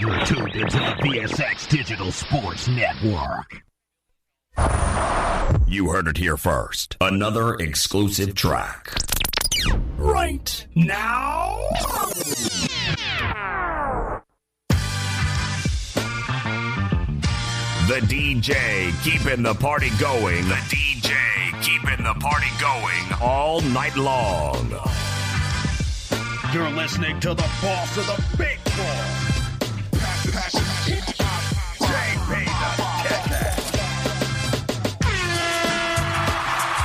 You're tuned into the VSX Digital Sports Network. You heard it here first. Another exclusive track. Right now. The DJ keeping the party going. The DJ keeping the party going all night long. You're listening to the boss of the big ball.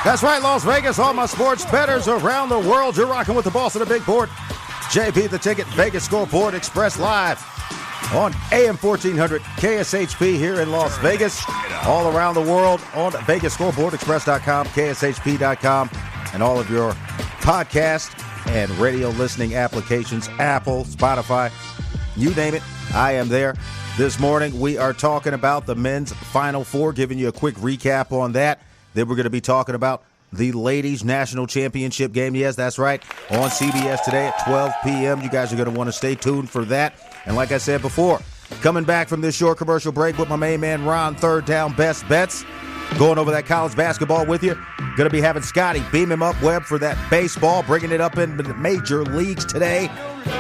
That's right, Las Vegas. All my sports bettors around the world. You're rocking with the boss of the big board. JB the Ticket, Vegas Scoreboard Express live on AM 1400 KSHP here in Las Vegas. All around the world on VegasScoreboardExpress.com, KSHP.com, and all of your podcast and radio listening applications, Apple, Spotify, you name it, I am there. This morning we are talking about the men's Final Four, giving you a quick recap on that. Then we're going to be talking about the ladies' national championship game. Yes, that's right, on CBS today at 12 p.m. You guys are going to want to stay tuned for that. And like I said before, coming back from this short commercial break with my main man Ron, Third Down Best Bets, going over that college basketball with you. Going to be having Scotty beam him up, Webb, for that baseball, bringing it up in the major leagues today.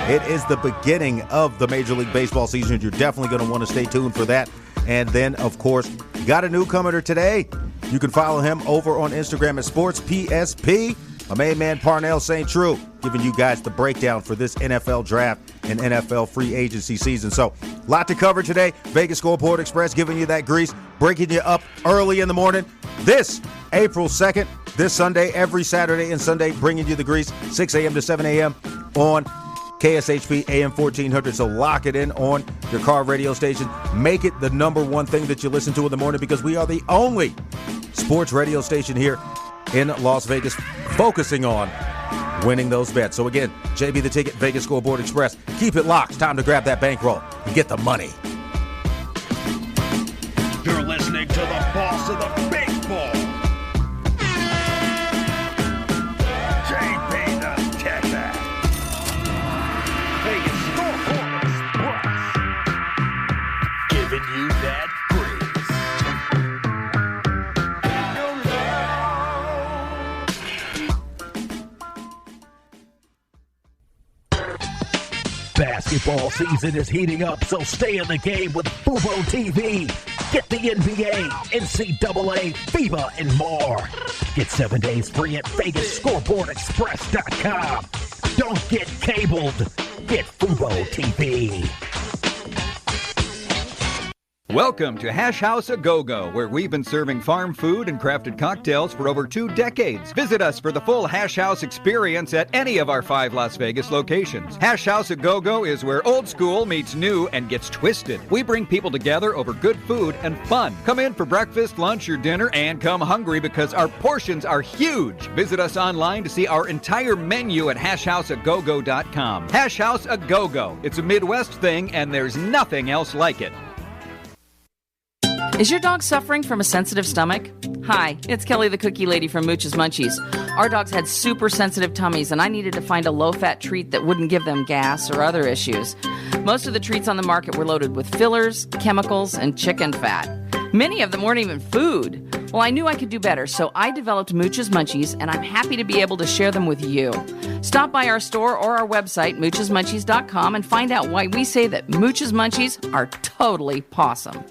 It is the beginning of the Major League Baseball season. You're definitely going to want to stay tuned for that. And then, of course, got a newcomer today. You can follow him over on Instagram at SportsPSP. My main man, Pernell St. True, giving you guys the breakdown for this NFL draft and NFL free agency season. So, a lot to cover today. Vegas Scoreboard Express giving you that grease, breaking you up early in the morning. This April 2nd, this Sunday, every Saturday and Sunday, bringing you the grease, 6 a.m. to 7 a.m. on KSHP AM 1400. So lock it in on your car radio station. Make it the number one thing that you listen to in the morning, because we are the only sports radio station here in Las Vegas focusing on winning those bets. So again, JB the Ticket, Vegas Scoreboard Express. Keep it locked. Time to grab that bankroll and get the money. You're listening to the boss of the big ball. JB the Ticket. Vegas Scoreboard Express. Giving you that breeze. Basketball season is heating up, so stay in the game with Fubo TV. Get the NBA, NCAA, FIBA, and more. Get 7 days free at VegasScoreboardExpress.com. Don't get cabled. Get Fubo TV. Welcome to Hash House A Go-Go, where we've been serving farm food and crafted cocktails for over 2 decades. Visit us for the full Hash House experience at any of our 5 Las Vegas locations. Hash House A Go-Go is where old school meets new and gets twisted. We bring people together over good food and fun. Come in for breakfast, lunch, or dinner, and come hungry because our portions are huge. Visit us online to see our entire menu at hashhouseagogo.com. Hash House A Go-Go. It's a Midwest thing, and there's nothing else like it. Is your dog suffering from a sensitive stomach? Hi, it's Kelly the Cookie Lady from Mooch's Munchies. Our dogs had super sensitive tummies, and I needed to find a low-fat treat that wouldn't give them gas or other issues. Most of the treats on the market were loaded with fillers, chemicals, and chicken fat. Many of them weren't even food. Well, I knew I could do better, so I developed Mooch's Munchies, and I'm happy to be able to share them with you. Stop by our store or our website, moochesmunchies.com, and find out why we say that Mooch's Munchies are totally pawsome.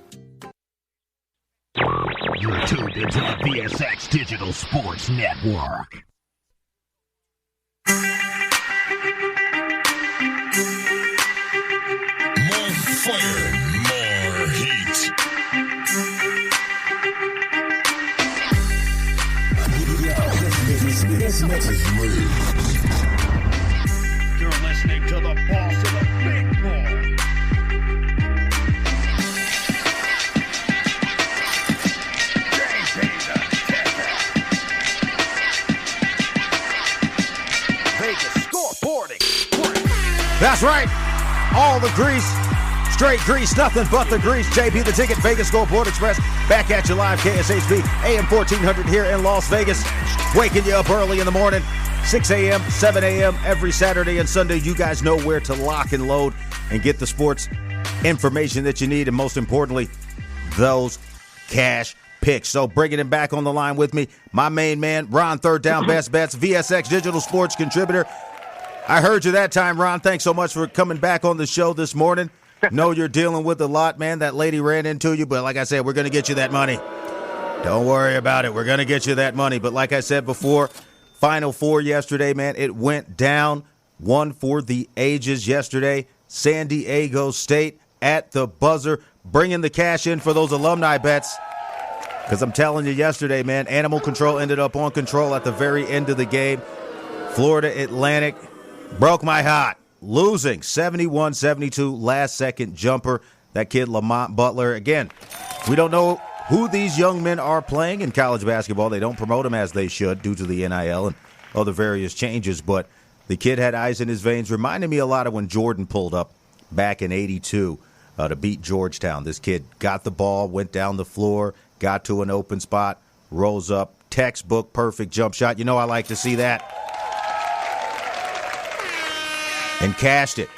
You're tuned into the VSX Digital Sports Network. More fire, more heat. This is Move. You're listening to the boss of the big ball. That's right. All the grease. Straight grease. Nothing but the grease. JB the Ticket. Vegas Scoreboard Express. Back at you live. KSHP. AM 1400 here in Las Vegas. Waking you up early in the morning. 6 a.m., 7 a.m. every Saturday and Sunday. You guys know where to lock and load and get the sports information that you need, and most importantly, those cash picks. So bringing him back on the line with me, my main man, Ron, Third Down Best Bets, VSX Digital Sports contributor. I heard you that time, Ron. Thanks so much for coming back on the show this morning. Know you're dealing with a lot, man. That lady ran into you, but like I said, we're going to get you that money. Don't worry about it. We're going to get you that money. But like I said before, Final Four yesterday, man, it went down. One for the ages yesterday. San Diego State at the buzzer, bringing the cash in for those alumni bets. Because I'm telling you yesterday, man, Animal Control ended up on control at the very end of the game. Florida Atlantic broke my heart, losing 71-72, last-second jumper. That kid, Lamont Butler. Again, we don't know who these young men are playing in college basketball. They don't promote them as they should due to the NIL and other various changes. But the kid had eyes in his veins. Reminded me a lot of when Jordan pulled up back in '82 to beat Georgetown. This kid got the ball, went down the floor, got to an open spot, rose up, textbook perfect jump shot. You know I like to see that. And cashed it.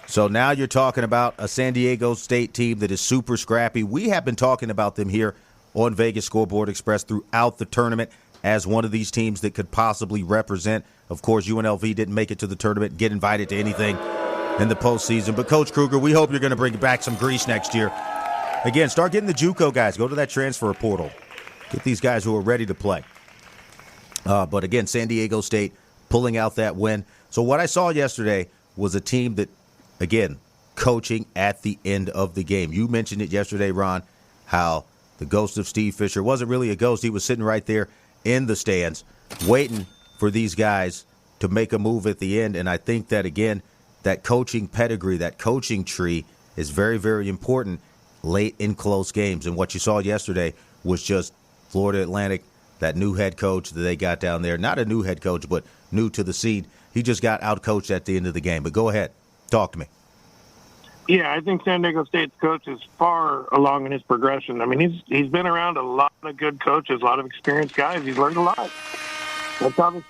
So now you're talking about a San Diego State team that is super scrappy. We have been talking about them here on Vegas Scoreboard Express throughout the tournament as one of these teams that could possibly represent. Of course, UNLV didn't make it to the tournament, get invited to anything in the postseason. But, Coach Kruger, we hope you're going to bring back some grease next year. Again, start getting the JUCO guys. Go to that transfer portal. Get these guys who are ready to play. But, again, San Diego State pulling out that win. So what I saw yesterday was a team that, again, coaching at the end of the game. You mentioned it yesterday, Ron, how the ghost of Steve Fisher wasn't really a ghost. He was sitting right there in the stands waiting for these guys to make a move at the end. And I think that, again, that coaching pedigree, that coaching tree is very, very important late in close games. And what you saw yesterday was just Florida Atlantic, that new head coach that they got down there. Not a new head coach, but new to the scene. He just got out-coached at the end of the game. But go ahead. Talk to me. Yeah, I think San Diego State's coach is far along in his progression. I mean, he's been around a lot of good coaches, a lot of experienced guys. He's learned a lot. That's how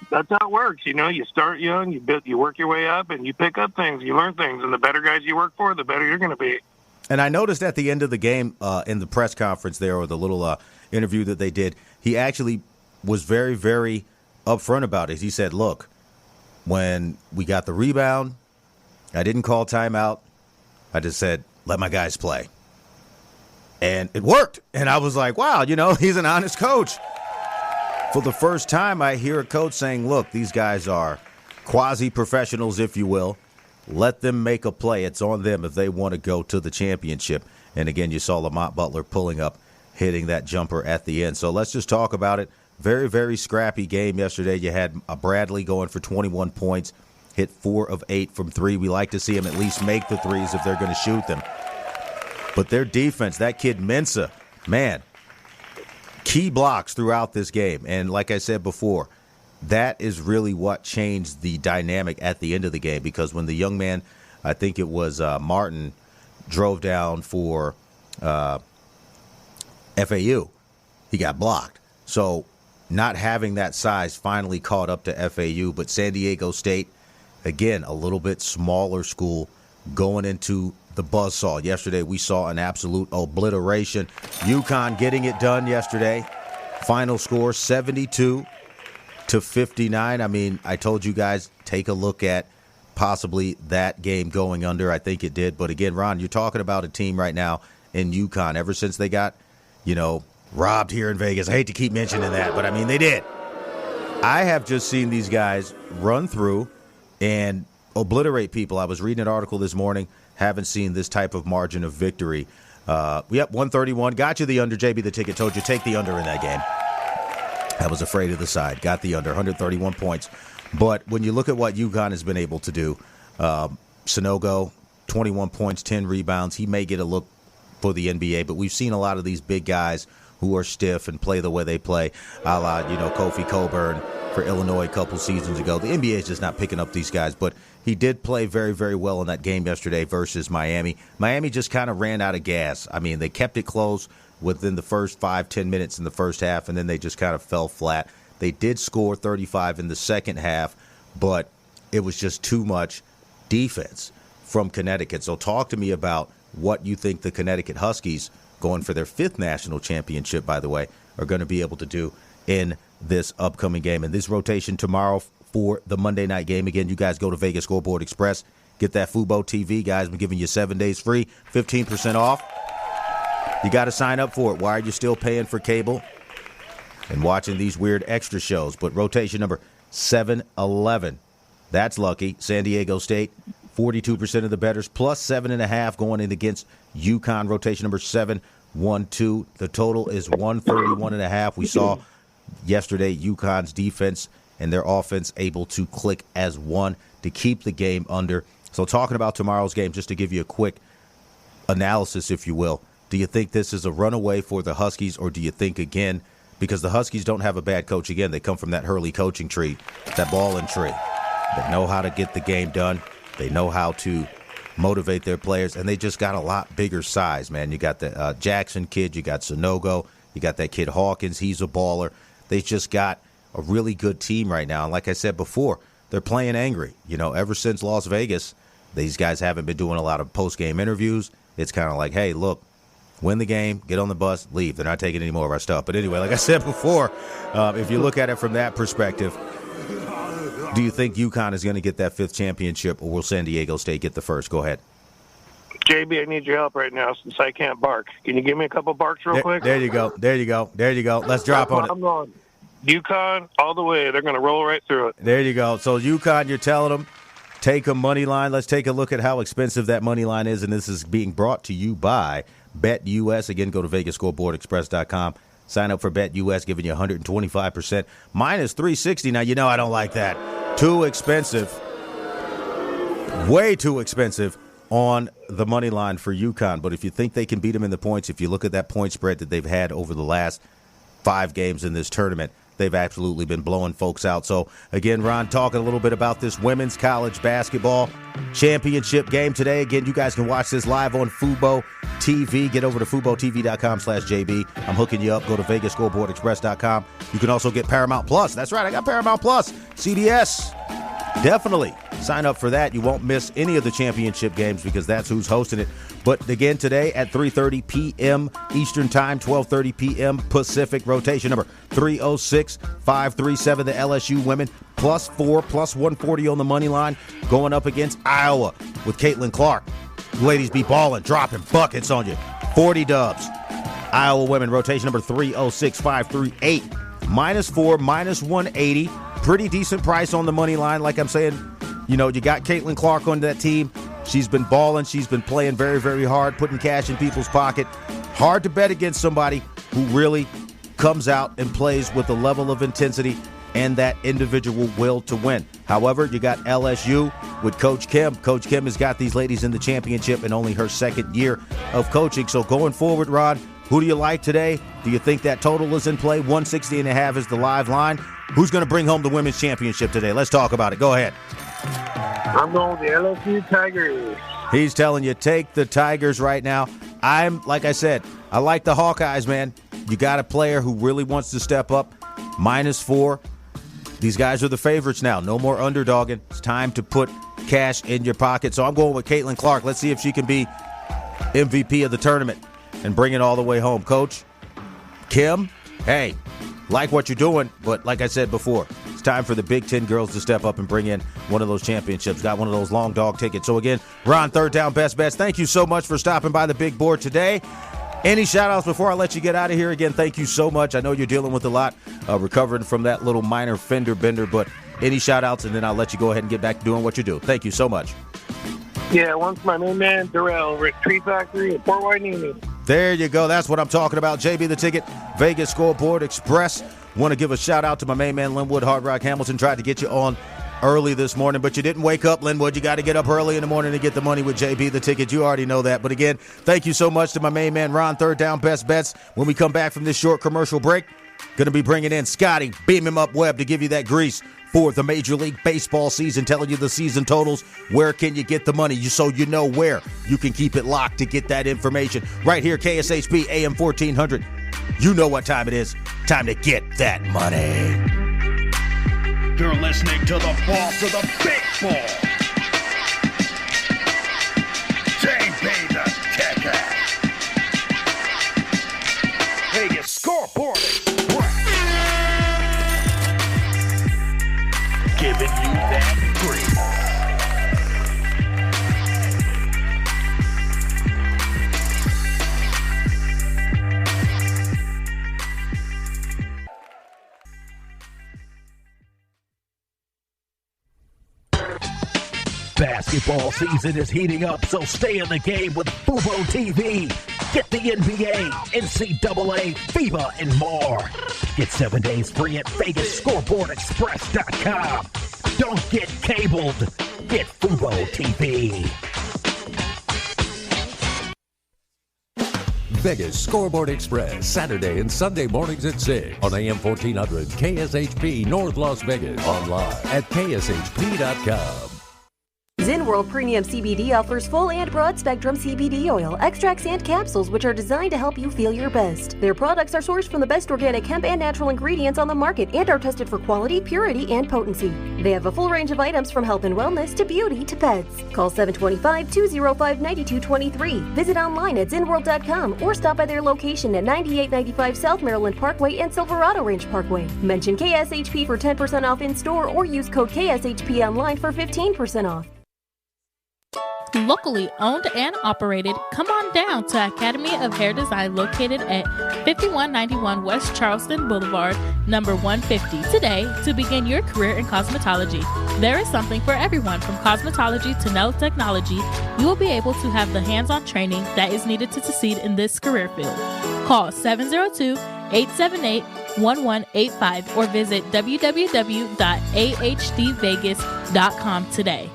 it works. You know, you start young, you work your way up, and you pick up things, you learn things. And the better guys you work for, the better you're going to be. And I noticed at the end of the game in the press conference there, or the little interview that they did, he actually was very, very upfront about it. He said, look, when we got the rebound, I didn't call timeout. I just said, let my guys play. And it worked. And I was like, wow, you know, he's an honest coach. For the first time, I hear a coach saying, look, these guys are quasi-professionals, if you will. Let them make a play. It's on them if they want to go to the championship. And, again, you saw Lamont Butler pulling up, hitting that jumper at the end. So let's just talk about it. Very, very scrappy game yesterday. You had Bradley going for 21 points, hit 4 of 8 from 3. We like to see him at least make the threes if they're going to shoot them. But their defense, that kid Mensah, man, key blocks throughout this game. And like I said before, that is really what changed the dynamic at the end of the game, because when the young man, I think it was Martin, drove down for FAU, he got blocked. So not having that size finally caught up to FAU, but San Diego State, again, a little bit smaller school going into the buzzsaw. Yesterday we saw an absolute obliteration. UConn getting it done yesterday. Final score 72-59. I mean, I told you guys, take a look at possibly that game going under. I think it did. But again, Ron, you're talking about a team right now in UConn. Ever since they got, robbed here in Vegas. I hate to keep mentioning that, but I mean, they did. I have just seen these guys run through and obliterate people. I was reading an article this morning. Haven't seen this type of margin of victory. 131. Got you the under. JB the Ticket told you take the under in that game. I was afraid of the side. Got the under. 131 points. But when you look at what UConn has been able to do, Sonogo, 21 points, 10 rebounds. He may get a look for the NBA, but we've seen a lot of these big guys who are stiff and play the way they play, a la, Kofi Coburn for Illinois a couple seasons ago. The NBA is just not picking up these guys, but he did play very, very well in that game yesterday versus Miami. Miami just kind of ran out of gas. I mean, they kept it close within the first 5-10 minutes in the first half, and then they just kind of fell flat. They did score 35 in the second half, but it was just too much defense from Connecticut. So talk to me about what you think the Connecticut Huskies, going for their 5th national championship, by the way, are going to be able to do in this upcoming game. And this rotation tomorrow for the Monday night game. Again, you guys go to Vegas Scoreboard Express. Get that Fubo TV, guys. I'm giving you 7 days free, 15% off. You got to sign up for it. Why are you still paying for cable and watching these weird extra shows? But rotation number 711. That's lucky. San Diego State, 42% of the bettors, plus 7.5 going in against UConn. Rotation number 712. The total is 131.5. We saw yesterday UConn's defense and their offense able to click as one to keep the game under. So talking about tomorrow's game, just to give you a quick analysis, if you will, do you think this is a runaway for the Huskies, or do you think, again, because the Huskies don't have a bad coach, again, they come from that Hurley coaching tree, that balling tree. They know how to get the game done. They know how to motivate their players, and they just got a lot bigger size, man. You got the Jackson kid, you got Sonogo, you got that kid Hawkins, he's a baller. They just got a really good team right now. And like I said before, they're playing angry. You know, ever since Las Vegas, these guys haven't been doing a lot of post-game interviews. It's kind of like, hey, look, win the game, get on the bus, leave. They're not taking any more of our stuff. But anyway, like I said before, if you look at it from that perspective, do you think UConn is going to get that 5th championship, or will San Diego State get the first? Go ahead. JB, I need your help right now since I can't bark. Can you give me a couple barks real quick? There you go. There you go. There you go. Let's drop on it. I'm going UConn all the way. They're going to roll right through it. There you go. So UConn, you're telling them, take a money line. Let's take a look at how expensive that money line is, and this is being brought to you by BetUS. Again, go to VegasScoreboardExpress.com. Sign up for BetUS, giving you 125%. Minus 360. Now, you know I don't like that. Too expensive. Way too expensive on the money line for UConn. But if you think they can beat them in the points, if you look at that point spread that they've had over the last 5 games in this tournament, they've absolutely been blowing folks out. So, again, Ron, talking a little bit about this women's college basketball championship game today. Again, you guys can watch this live on Fubo TV. Get over to FuboTV.com/JB. I'm hooking you up. Go to VegasScoreboardExpress.com. You can also get Paramount Plus. That's right, I got Paramount Plus. CDS. Definitely sign up for that. You won't miss any of the championship games because that's who's hosting it. But again, today at 3:30 p.m. Eastern Time, 12:30 p.m. Pacific, rotation number 306, 537, the LSU women, +4, +140 on the money line, going up against Iowa with Caitlin Clark. Ladies be balling, dropping buckets on you. 40 dubs. Iowa women, rotation number 306, 538, -4, -180. Pretty decent price on the money line. Like I'm saying, you know, you got Caitlin Clark on that team. She's been balling. She's been playing very, very hard, putting cash in people's pocket. Hard to bet against somebody who really comes out and plays with a level of intensity and that individual will to win. However, you got LSU with Coach Kim. Coach Kim has got these ladies in the championship in only her 2nd year of coaching. So going forward, Rod, who do you like today? Do you think that total is in play? 160.5 is the live line. Who's going to bring home the women's championship today? Let's talk about it. Go ahead. I'm going with the LSU Tigers. He's telling you, take the Tigers right now. Like I said, I like the Hawkeyes, man. You got a player who really wants to step up. -4. These guys are the favorites now. No more underdogging. It's time to put cash in your pocket. So I'm going with Caitlin Clark. Let's see if she can be MVP of the tournament and bring it all the way home. Coach Kim, hey, like what you're doing, but like I said before, it's time for the Big Ten girls to step up and bring in one of those championships. Got one of those long dog tickets. So again, Ron, Third Down Best Bets, thank you so much for stopping by the big board today. Any shout-outs before I let you get out of here? Again, thank you so much. I know you're dealing with a lot, recovering from that little minor fender bender, but any shout-outs, and then I'll let you go ahead and get back to doing what you do. Thank you so much. Yeah, one's my main man, Darrell, over at Tree Factory in Port Hueneme. There you go. That's what I'm talking about. JB the Ticket, Vegas Scoreboard Express. Want to give a shout-out to my main man, Linwood Hard Rock Hamilton. Tried to get you on early this morning, but you didn't wake up, Linwood. You got to get up early in the morning to get the money with JB the Ticket. You already know that. But again, thank you so much to my main man, Ron, Third Down Best Bets. When we come back from this short commercial break, going to be bringing in Scotty, beam him up Webb to give you that grease for the Major League Baseball season, telling you the season totals, where can you get the money, so you know where you can keep it locked to get that information. Right here, KSHP, AM 1400. You know what time it is. Time to get that money. You're listening to the boss of the big ball. Basketball season is heating up, so stay in the game with Fubo TV. Get the NBA, NCAA, FIBA, and more. Get 7 days free at VegasScoreboardExpress.com. Don't get cabled. Get Fubo TV. Vegas Scoreboard Express, Saturday and Sunday mornings at 6 on AM 1400 KSHP North Las Vegas. Online at KSHP.com. Zen World Premium CBD offers full and broad spectrum CBD oil, extracts, and capsules which are designed to help you feel your best. Their products are sourced from the best organic hemp and natural ingredients on the market and are tested for quality, purity, and potency. They have a full range of items from health and wellness to beauty to pets. Call 725-205-9223. Visit online at zenworld.com or stop by their location at 9895 South Maryland Parkway and Silverado Range Parkway. Mention KSHP for 10% off in store or use code KSHP online for 15% off. Locally owned and operated, come on down to Academy of Hair Design located at 5191 West Charleston Boulevard, number 150, today to begin your career in cosmetology. There is something for everyone from cosmetology to nail technology. You will be able to have the hands-on training that is needed to succeed in this career field. Call 702-878-1185 or visit www.ahdvegas.com today.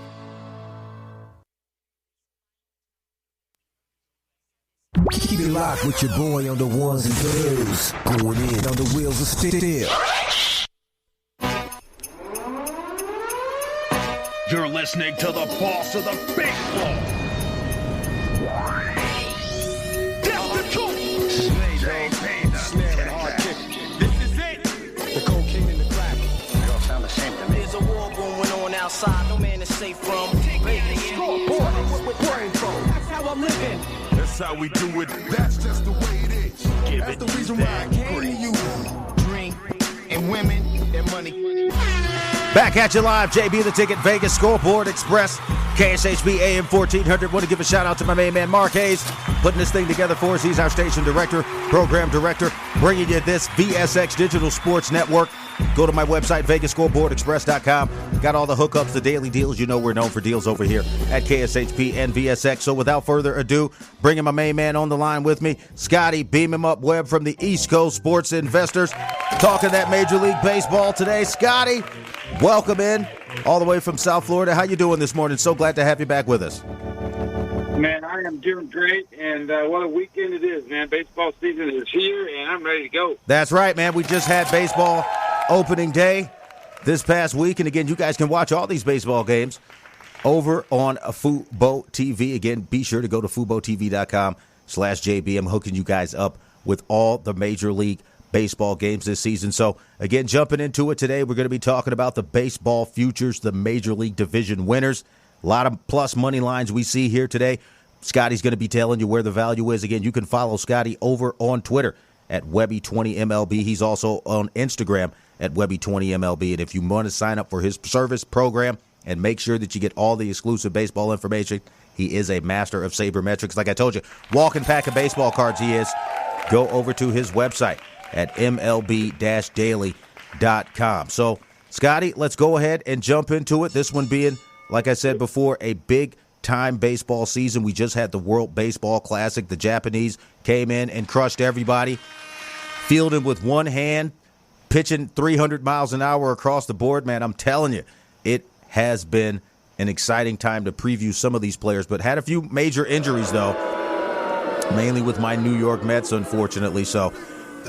Keep it locked with your boy on the ones and twos. Going in on the wheels of steel. You're listening to the boss of the big ball. That's the truth. This is it. The cocaine and the crack. They all sound the same to me. There's a war going on outside. No man is safe from. Vegas scoreboard with brain control. That's how I'm living. That's how we do it. That's just the way it is. That's the reason why I came to you. Drink and women and money. Back at you live, JB the Ticket, Vegas Scoreboard Express, KSHP AM 1400. Want to give a shout out to my main man, Mark Hayes, putting this thing together for us. He's our station director, program director, bringing you this VSX Digital Sports Network. Go to my website, VegasScoreboardExpress.com. Got all the hookups, the daily deals. You know we're known for deals over here at KSHP and VSX. So without further ado, bringing my main man on the line with me, Scotty, beam him up, Webb from the East Coast Sports Investors. Talking that Major League Baseball today. Scotty, welcome in all the way from South Florida. How you doing this morning? So glad to have you back with us. Man, I am doing great, and what a weekend it is, man. Baseball season is here, and I'm ready to go. That's right, man. We just had baseball opening day this past week, and again, you guys can watch all these baseball games over on Fubo TV. Again, be sure to go to FuboTV.com/JB. I'm hooking you guys up with all the Major League Baseball games this season. So, again, jumping into it today, we're going to be talking about the baseball futures, the Major League Division winners. A lot of plus money lines we see here today. Scotty's going to be telling you where the value is. Again, you can follow Scotty over on Twitter at Webby20MLB. He's also on Instagram at Webby20MLB. And if you want to sign up for his service program and make sure that you get all the exclusive baseball information, he is a master of sabermetrics. Like I told you, walking pack of baseball cards he is. Go over to his website at MLB-daily.com. So, Scotty, let's go ahead and jump into it. This one being, like I said before, a big-time baseball season. We just had the World Baseball Classic. The Japanese came in and crushed everybody, fielding with one hand, pitching 300 miles an hour across the board. Man, I'm telling you, it has been an exciting time to preview some of these players, but had a few major injuries, though, mainly with my New York Mets, unfortunately. So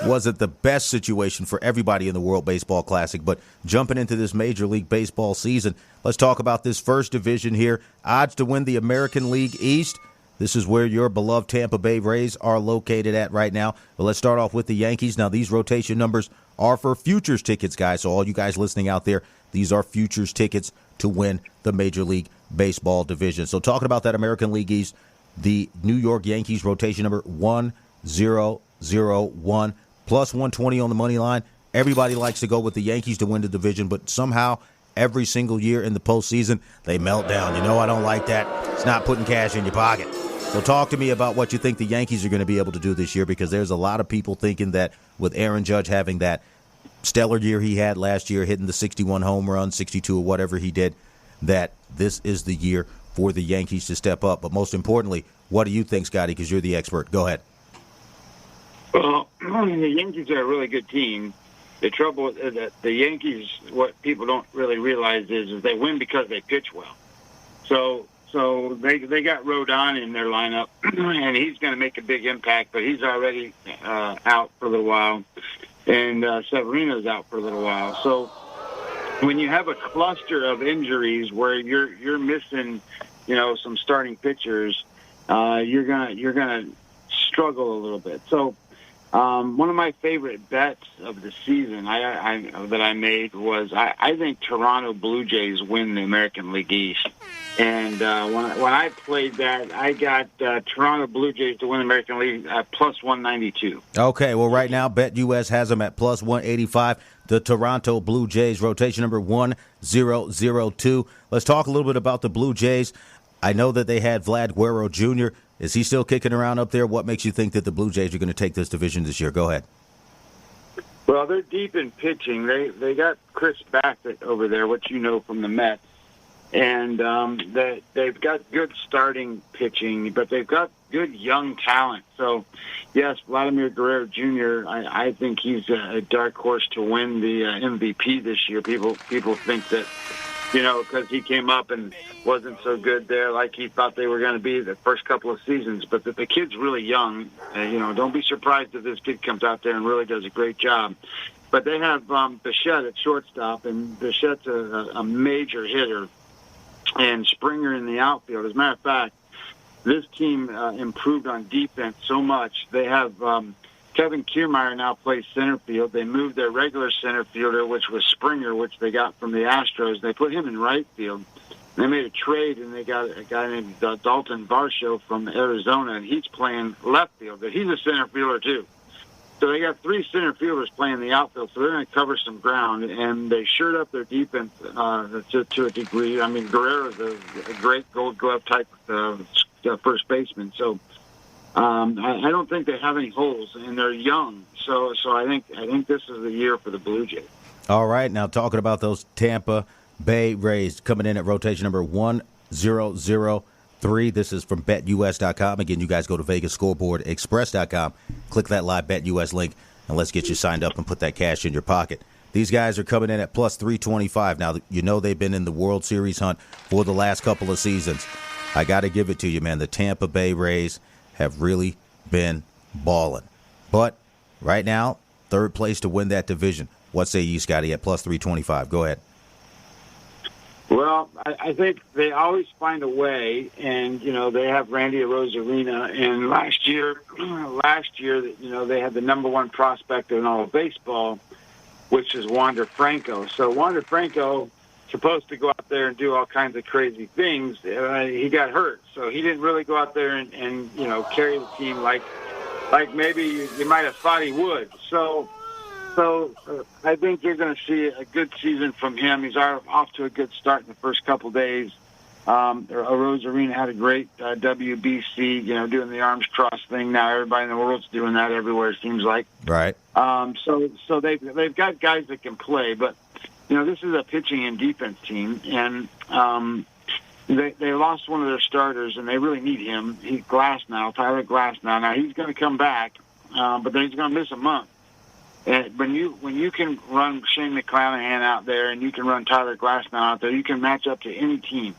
wasn't the best situation for everybody in the World Baseball Classic. But jumping into this Major League Baseball season, let's talk about this first division here. Odds to win the American League East. This is where your beloved Tampa Bay Rays are located at right now. But let's start off with the Yankees. Now, these rotation numbers are for futures tickets, guys. So all you guys listening out there, these are futures tickets to win the Major League Baseball division. So talking about that American League East, the New York Yankees rotation number 1001. Plus 120 on the money line. Everybody likes to go with the Yankees to win the division, but somehow every single year in the postseason, they melt down. You know I don't like that. It's not putting cash in your pocket. So talk to me about what you think the Yankees are going to be able to do this year, because there's a lot of people thinking that with Aaron Judge having that stellar year he had last year, hitting the 61 home run, 62 or whatever he did, that this is the year for the Yankees to step up. But most importantly, what do you think, Scotty, because you're the expert? Go ahead. Well, the Yankees are a really good team. The trouble is that the Yankees, what people don't really realize is they win because they pitch well. So they got Rodon in their lineup, and he's going to make a big impact, but he's already out for a little while, and Severino's out for a little while. So when you have a cluster of injuries where you're missing, some starting pitchers, you're gonna struggle a little bit. So one of my favorite bets of the season that I made was I think Toronto Blue Jays win the American League East. And when I played that, I got Toronto Blue Jays to win the American League at plus 192. Okay, well, right now, BetUS has them at plus 185. The Toronto Blue Jays, rotation number 1002. Let's talk a little bit about the Blue Jays. I know that they had Vlad Guerrero Jr. Is he still kicking around up there? What makes you think that the Blue Jays are going to take this division this year? Go ahead. Well, they're deep in pitching. They got Chris Bassett over there, which you know from the Mets. And they've got good starting pitching, but they've got good young talent. So, yes, Vladimir Guerrero Jr., I think he's a dark horse to win the MVP this year. People think that, because he came up and wasn't so good there like he thought they were going to be the first couple of seasons. But the kid's really young. Don't be surprised if this kid comes out there and really does a great job. But they have Bichette at shortstop, and Bichette's a major hitter. And Springer in the outfield. As a matter of fact, this team improved on defense so much. They have Kevin Kiermaier now plays center field. They moved their regular center fielder, which was Springer, which they got from the Astros. They put him in right field. They made a trade, and they got a guy named Dalton Varsho from Arizona, and he's playing left field. But he's a center fielder, too. So they got three center fielders playing the outfield, so they're going to cover some ground, and they shored up their defense to a degree. I mean, Guerrero's a great Gold Glove type first baseman, so I don't think they have any holes, and they're young. So I think this is the year for the Blue Jays. All right, now talking about those Tampa Bay Rays coming in at rotation number 1003. This is from BetUS.com. Again, you guys go to VegasScoreboardExpress.com. Click that live BetUS link, and let's get you signed up and put that cash in your pocket. These guys are coming in at plus 325. Now, they've been in the World Series hunt for the last couple of seasons. I got to give it to you, man. The Tampa Bay Rays have really been balling. But right now, third place to win that division. What say you, Scotty, at plus 325? Go ahead. Well, I think they always find a way, and, they have Randy Arozarena, and last year, they had the number one prospect in all of baseball, which is Wander Franco. So Wander Franco, supposed to go out there and do all kinds of crazy things, he got hurt. So he didn't really go out there and carry the team like maybe you might have thought he would. So I think you're going to see a good season from him. He's off to a good start in the first couple days. Arozarena had a great WBC, doing the arms cross thing. Now everybody in the world's doing that everywhere, it seems like. Right. So they've got guys that can play, but this is a pitching and defense team, and they lost one of their starters, and they really need him. He's Tyler Glasnow. Now he's going to come back, but then he's going to miss a month. And when you can run Shane McClanahan out there and you can run Tyler Glasnow out there, you can match up to any team.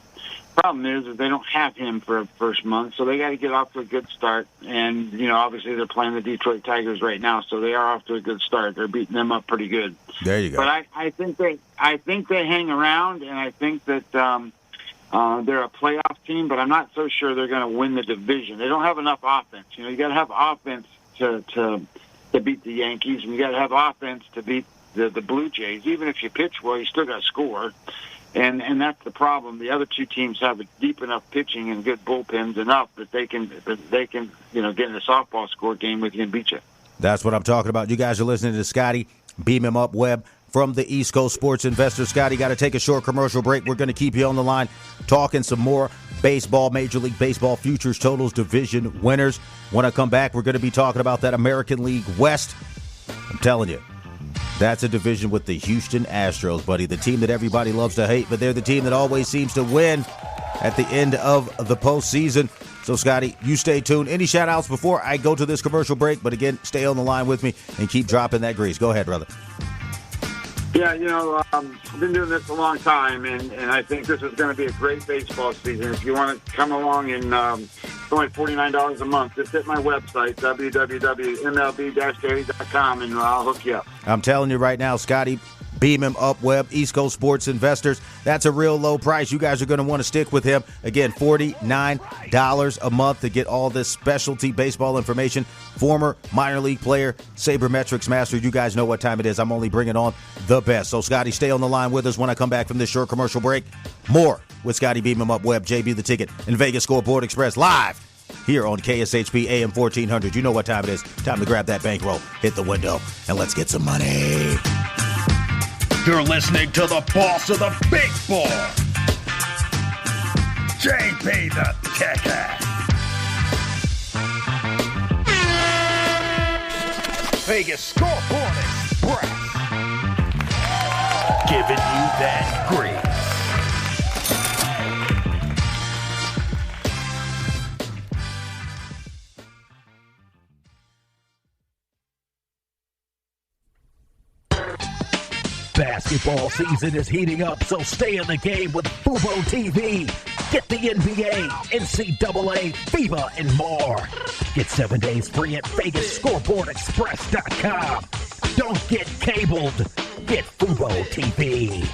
Problem is that they don't have him for a first month, so they got to get off to a good start. And obviously they're playing the Detroit Tigers right now, so they are off to a good start. They're beating them up pretty good. There you go. But I think they hang around, and I think that they're a playoff team. But I'm not so sure they're going to win the division. They don't have enough offense. You got to have offense to beat the Yankees, and you got to have offense to beat the Blue Jays. Even if you pitch well, you still got to score, and that's the problem. The other two teams have a deep enough pitching and good bullpens enough that they can get in a softball score game with you and beat you. That's what I'm talking about. You guys are listening to Scotty Beam Him Up Webb from the East Coast Sports Investor. Scotty, got to take a short commercial break. We're going to keep you on the line talking some more baseball, Major League Baseball futures totals, division winners. When I come back, we're going to be talking about that American League West. I'm telling you, that's a division with the Houston Astros, buddy. The team that everybody loves to hate, but they're the team that always seems to win. at the end of the postseason. So, Scotty, you stay tuned. Any shout-outs before I go to this commercial break? But, again, stay on the line with me and keep dropping that grease. Go ahead, brother. Yeah, I've been doing this a long time, and I think this is going to be a great baseball season. If you want to come along, and it's only $49 a month, just hit my website, www.mlb-daily.com, and I'll hook you up. I'm telling you right now, Scotty, beam him up, Webb, East Coast Sports Investors. That's a real low price. You guys are going to want to stick with him. Again, $49 a month to get all this specialty baseball information. Former minor league player, sabermetrics master. You guys know what time it is. I'm only bringing on the best. So, Scotty, stay on the line with us when I come back from this short commercial break. More with Scotty Beam him up, Webb, JB the Ticket, and Vegas Scoreboard Express live here on KSHP AM 1400. You know what time it is. Time to grab that bankroll, hit the window, and let's get some money. You're listening to the boss of the big board, JB the Ticket. Vegas Scoreboard Express, giving you that grease. Basketball season is heating up, so stay in the game with Fubo TV. Get the NBA, NCAA, FIBA, and more. Get 7 days free at VegasScoreboardExpress.com. Don't get cabled. Get Fubo TV.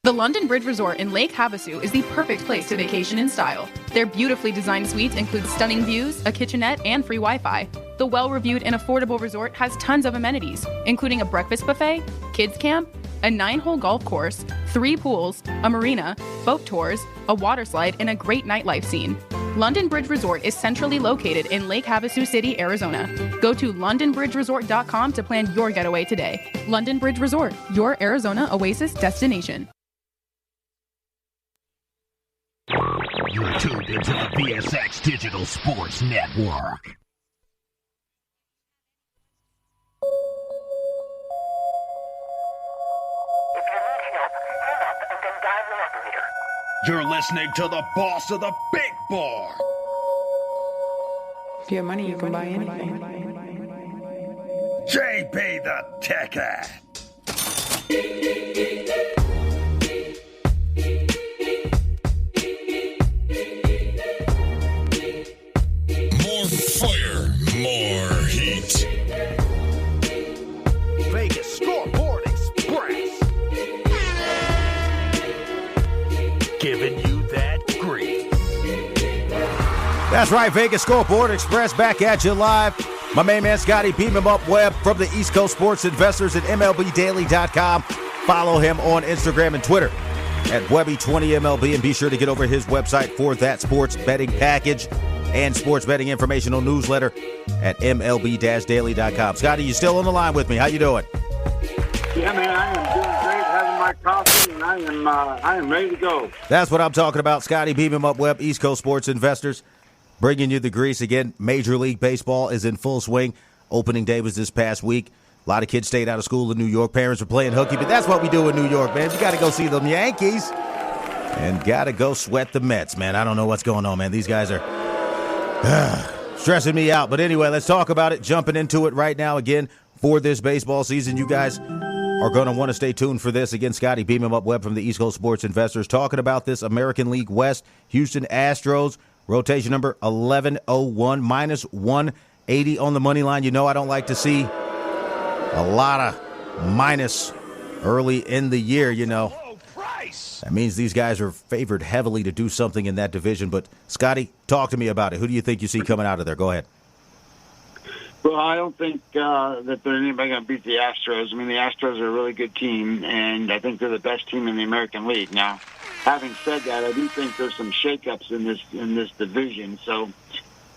The London Bridge Resort in Lake Havasu is the perfect place to vacation in style. Their beautifully designed suites include stunning views, a kitchenette, and free Wi-Fi. The well-reviewed and affordable resort has tons of amenities, including a breakfast buffet, kids camp, a 9-hole golf course, 3 pools, a marina, boat tours, a water slide, and a great nightlife scene. London Bridge Resort is centrally located in Lake Havasu City, Arizona. Go to londonbridgeresort.com to plan your getaway today. London Bridge Resort, your Arizona oasis destination. You're tuned into the VSX Digital Sports Network. You're listening to the boss of the big board. If you have money, you can buy anything. JB the Ticket. More fire, more heat. Vegas Scoreboard Express, giving you that grease. That's right, Vegas Scoreboard Express back at you live. My main man Scotty Beam him up, Webb, from the East Coast Sports Investors at MLBDaily.com. Follow him on Instagram and Twitter at Webby20MLB, and be sure to get over his website for that sports betting package and sports betting informational newsletter at MLB-daily.com. Scotty, you still on the line with me? How you doing? Yeah, man, I am doing great, having my coffee, and I am ready to go. That's what I'm talking about. Scotty Beam him up, Webb, East Coast Sports Investors, bringing you the grease again. Major League Baseball is in full swing. Opening day was this past week. A lot of kids stayed out of school in New York. Parents were playing hooky, but that's what we do in New York, man. You got to go see them Yankees and got to go sweat the Mets, man. I don't know what's going on, man. These guys are stressing me out. But anyway, let's talk about it. Jumping into it right now again for this baseball season. You guys are going to want to stay tuned for this. Again, Scotty Beam him up, Webb, from the East Coast Sports Investors, talking about this American League West. Houston Astros, rotation number 1101, minus 180 on the money line. You know I don't like to see a lot of minus early in the year, you know. That means these guys are favored heavily to do something in that division. But, Scotty, talk to me about it. Who do you think you see coming out of there? Go ahead. Well, I don't think that there's anybody going to beat the Astros. I mean, the Astros are a really good team, and I think they're the best team in the American League. Now, having said that, I do think there's some shakeups in this division. So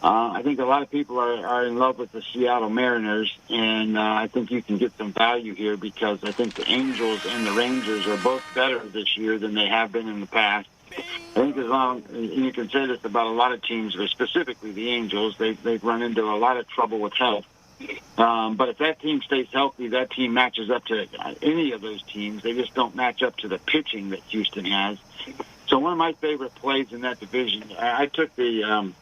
I think a lot of people are in love with the Seattle Mariners, and I think you can get some value here because I think the Angels and the Rangers are both better this year than they have been in the past. I think as long, and you can say this about a lot of teams, but specifically the Angels, they've run into a lot of trouble with health. But if that team stays healthy, that team matches up to any of those teams. They just don't match up to the pitching that Houston has. So one of my favorite plays in that division, I took the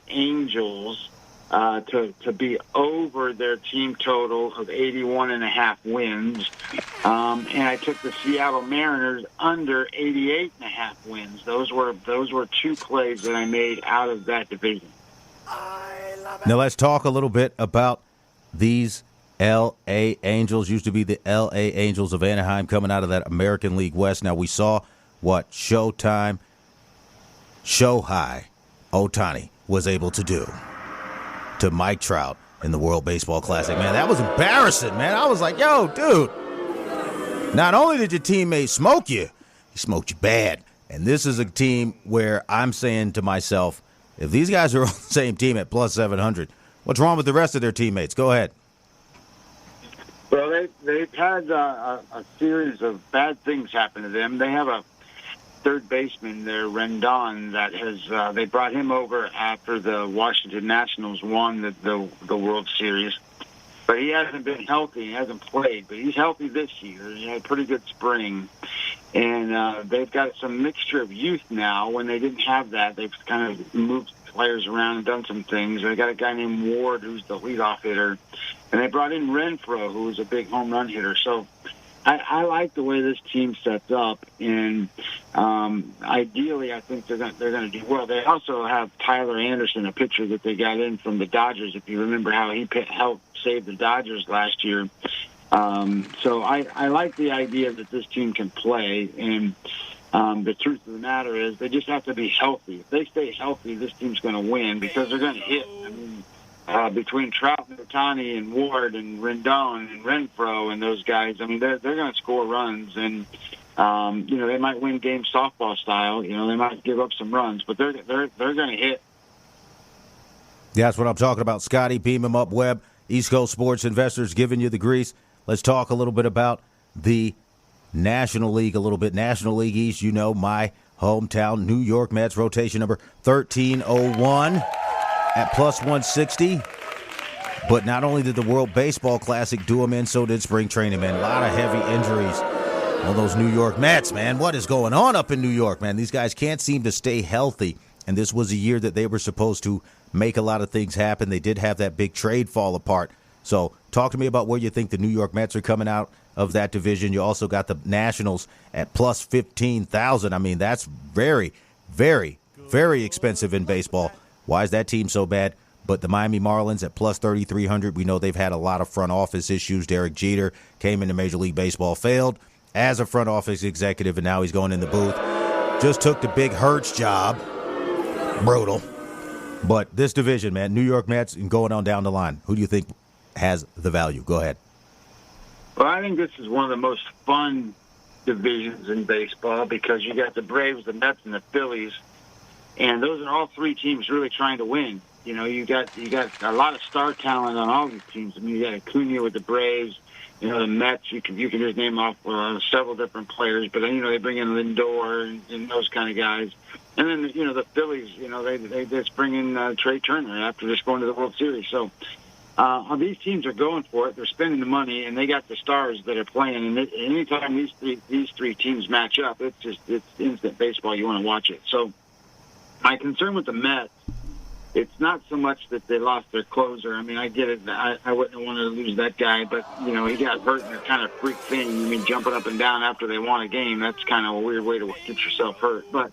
Angels to be over their team total of 81.5 wins, and I took the Seattle Mariners under 88.5 wins. Those were two plays that I made out of that division. Now let's talk a little bit about these L.A. Angels. Used to be the L.A. Angels of Anaheim, coming out of that American League West. Now we saw what Shohei Ohtani was able to do to Mike Trout in the World Baseball Classic. Man, that was embarrassing, man. I was like, yo, dude, not only did your teammate smoke you, he smoked you bad. And this is a team where I'm saying to myself, if these guys are on the same team at plus 700, what's wrong with the rest of their teammates? Go ahead. Well, they've had a series of bad things happen to them. They have a third baseman there, Rendon, that has they brought him over after the Washington Nationals won the World Series. But he hasn't been healthy. He hasn't played. But he's healthy this year. He had a pretty good spring. And they've got some mixture of youth now. When they didn't have that, they've kind of moved players around and done some things. They got a guy named Ward who's the leadoff hitter. And they brought in Renfroe, who's a big home run hitter. So I like the way this team sets up, and ideally, I think they're going to do well. They also have Tyler Anderson, a pitcher that they got in from the Dodgers. If you remember how he helped save the Dodgers last year, so I like the idea that this team can play. And the truth of the matter is, they just have to be healthy. If they stay healthy, this team's going to win because they're going to hit. I mean, between Trout and Ohtani and Ward and Rendon and Renfroe and those guys, I mean, they're going to score runs. And, they might win games softball style. They might give up some runs, but they're going to hit. Yeah, that's what I'm talking about. Scotty, beam him up, Webb. East Coast Sports Investors giving you the grease. Let's talk a little bit about the National League a little bit. National League East, my hometown, New York Mets, rotation number 1301. At plus 160. But not only did the World Baseball Classic do them in, so did spring training, man. A lot of heavy injuries on those New York Mets, man. What is going on up in New York, man? These guys can't seem to stay healthy. And this was a year that they were supposed to make a lot of things happen. They did have that big trade fall apart. So talk to me about where you think the New York Mets are coming out of that division. You also got the Nationals at plus 15,000. I mean, that's very, very, very expensive in baseball. Why is that team so bad? But the Miami Marlins at plus 3,300, we know they've had a lot of front office issues. Derek Jeter came into Major League Baseball, failed as a front office executive, and now he's going in the booth. Just took the big Hurts job. Brutal. But this division, man, New York Mets and going on down the line, who do you think has the value? Go ahead. Well, I think this is one of the most fun divisions in baseball because you got the Braves, the Mets, and the Phillies. And those are all three teams really trying to win. You got a lot of star talent on all these teams. I mean, you got Acuna with the Braves. The Mets. You can just name off several different players. But then they bring in Lindor and those kind of guys. And then the Phillies. They just bring in Trey Turner after just going to the World Series. So these teams are going for it. They're spending the money, and they got the stars that are playing. And anytime these three teams match up, it's instant baseball. You want to watch it. So. My concern with the Mets, it's not so much that they lost their closer. I mean, I get it. I wouldn't want to lose that guy, but, he got hurt in a kind of freak thing. I mean, jumping up and down after they won a game, that's kind of a weird way to get yourself hurt. But,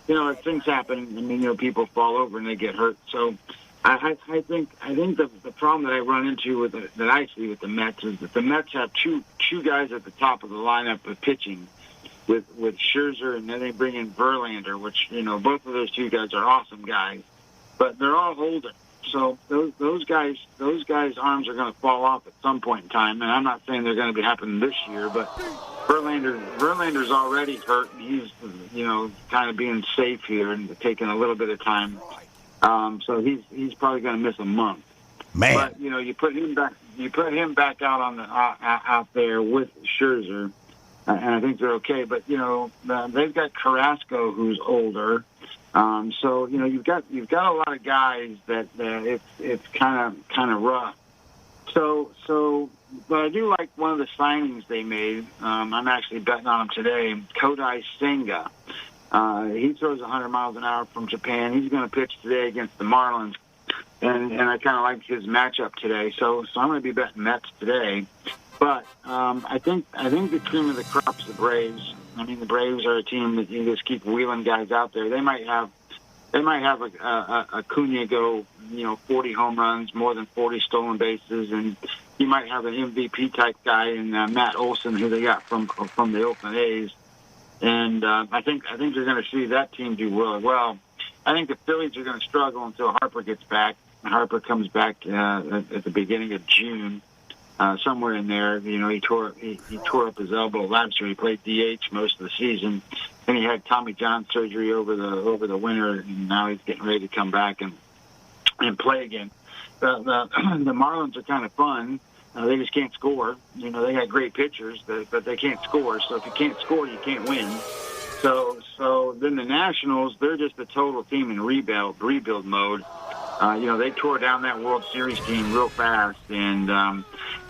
if things happen, I mean, people fall over and they get hurt. So I think the problem that I run into that I see with the Mets is that the Mets have two guys at the top of the lineup of pitching. With Scherzer, and then they bring in Verlander, which, both of those two guys are awesome guys, but they're all older. So those guys' arms are going to fall off at some point in time, and I'm not saying they're going to be happening this year, but Verlander's already hurt, and he's, kind of being safe here and taking a little bit of time. So he's probably going to miss a month. Man. But, you put him back out on out there with Scherzer. And I think they're okay, but they've got Carrasco who's older, so you've got a lot of guys that it's kind of rough But I do like one of the signings they made. I'm actually betting on him today. Kodai Senga. He throws 100 miles an hour from Japan. He's going to pitch today against the Marlins, and I kind of like his matchup today. So I'm going to be betting Mets today. But I think the cream of the crop's the Braves. I mean, the Braves are a team that you just keep wheeling guys out there. They might have a Acuna go, 40 home runs, more than 40 stolen bases, and you might have an MVP type guy in Matt Olson, who they got from the Oakland A's. And I think you're going to see that team do really well. I think the Phillies are going to struggle until Harper gets back. Harper comes back at the beginning of June, somewhere in there. He tore up his elbow last year. He played DH most of the season. And he had Tommy John surgery over the winter, and now he's getting ready to come back and play again. The Marlins are kind of fun. They just can't score. They got great pitchers, but they can't score. So if you can't score, you can't win. So then the Nationals, they're just a total team in rebuild mode. They tore down that World Series team real fast and